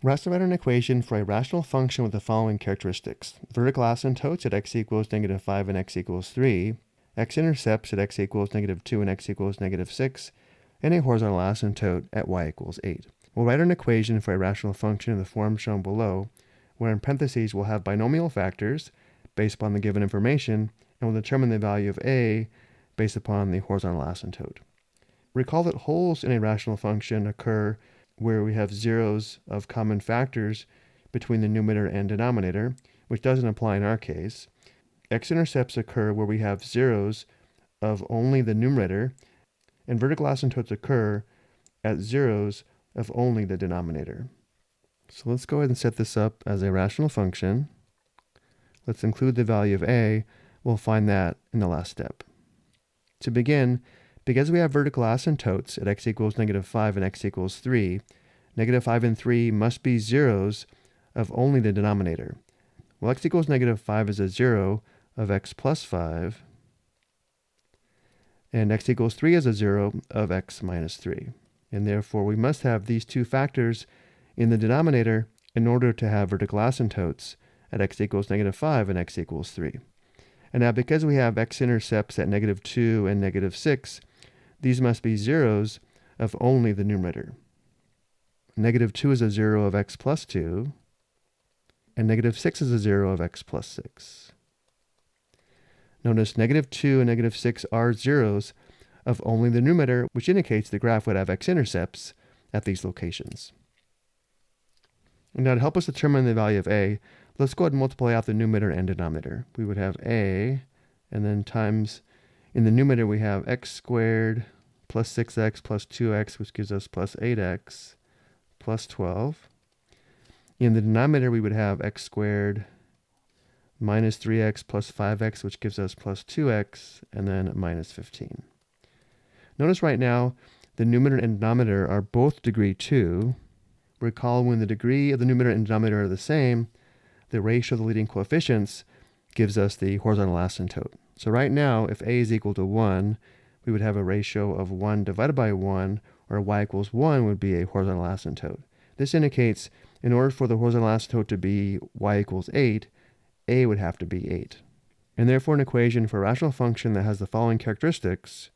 We're asked to write an equation for a rational function with the following characteristics. Vertical asymptotes at x equals -5 and x equals 3, x-intercepts at x equals -2 and x equals -6, and a horizontal asymptote at y equals 8. We'll write an equation for a rational function in the form shown below, where in parentheses we'll have binomial factors based upon the given information, and we'll determine the value of a based upon the horizontal asymptote. Recall that holes in a rational function occur where we have zeros of common factors between the numerator and denominator, which doesn't apply in our case. X-intercepts occur where we have zeros of only the numerator, and vertical asymptotes occur at zeros of only the denominator. So let's go ahead and set this up as a rational function. Let's include the value of a. We'll find that in the last step. To begin, because we have vertical asymptotes at x equals -5 and x equals 3, -5 and 3 must be zeros of only the denominator. Well, x equals -5 is a 0 of x plus 5, and x equals 3 is a 0 of x minus 3. And therefore, we must have these two factors in the denominator in order to have vertical asymptotes at x equals -5 and x equals 3. And now, because we have x-intercepts at -2 and -6, these must be zeros of only the numerator. -2 is a 0 of x plus 2, and -6 is a 0 of x plus 6. Notice -2 and -6 are zeros of only the numerator, which indicates the graph would have x-intercepts at these locations. And now to help us determine the value of a, let's go ahead and multiply out the numerator and denominator. We would have a, and then times, in the numerator we have x squared plus 6x plus 2x, which gives us plus 8x plus 12. In the denominator we would have x squared minus 3x plus 5x, which gives us plus 2x, and then minus 15. Notice right now, the numerator and denominator are both degree 2. Recall when the degree of the numerator and denominator are the same, the ratio of the leading coefficients gives us the horizontal asymptote. So right now, if a is equal to 1, we would have a ratio of 1 divided by 1, or y equals 1 would be a horizontal asymptote. This indicates in order for the horizontal asymptote to be y equals 8, a would have to be 8. And therefore, an equation for a rational function that has the following characteristics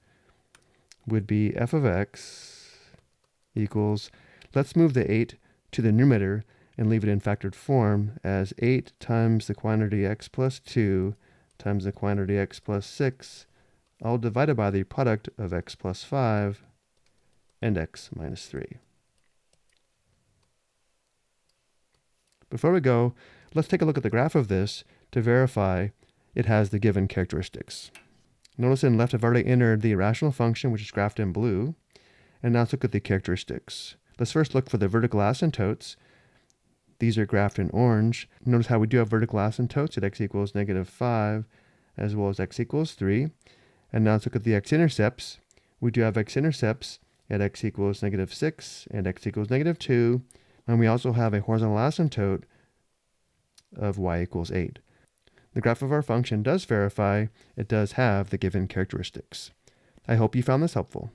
would be f of x equals, let's move the 8 to the numerator and leave it in factored form as 8 times the quantity x plus 2 times the quantity x plus 6, all divided by the product of x plus 5 and x minus 3. Before we go, let's take a look at the graph of this to verify it has the given characteristics. Notice in left I've already entered the rational function, which is graphed in blue, and now let's look at the characteristics. Let's first look for the vertical asymptotes. These are graphed in orange. Notice how we do have vertical asymptotes at x equals -5 as well as x equals 3. And now let's look at the x-intercepts. We do have x-intercepts at x equals -6 and x equals -2. And we also have a horizontal asymptote of y equals 8. The graph of our function does verify it does have the given characteristics. I hope you found this helpful.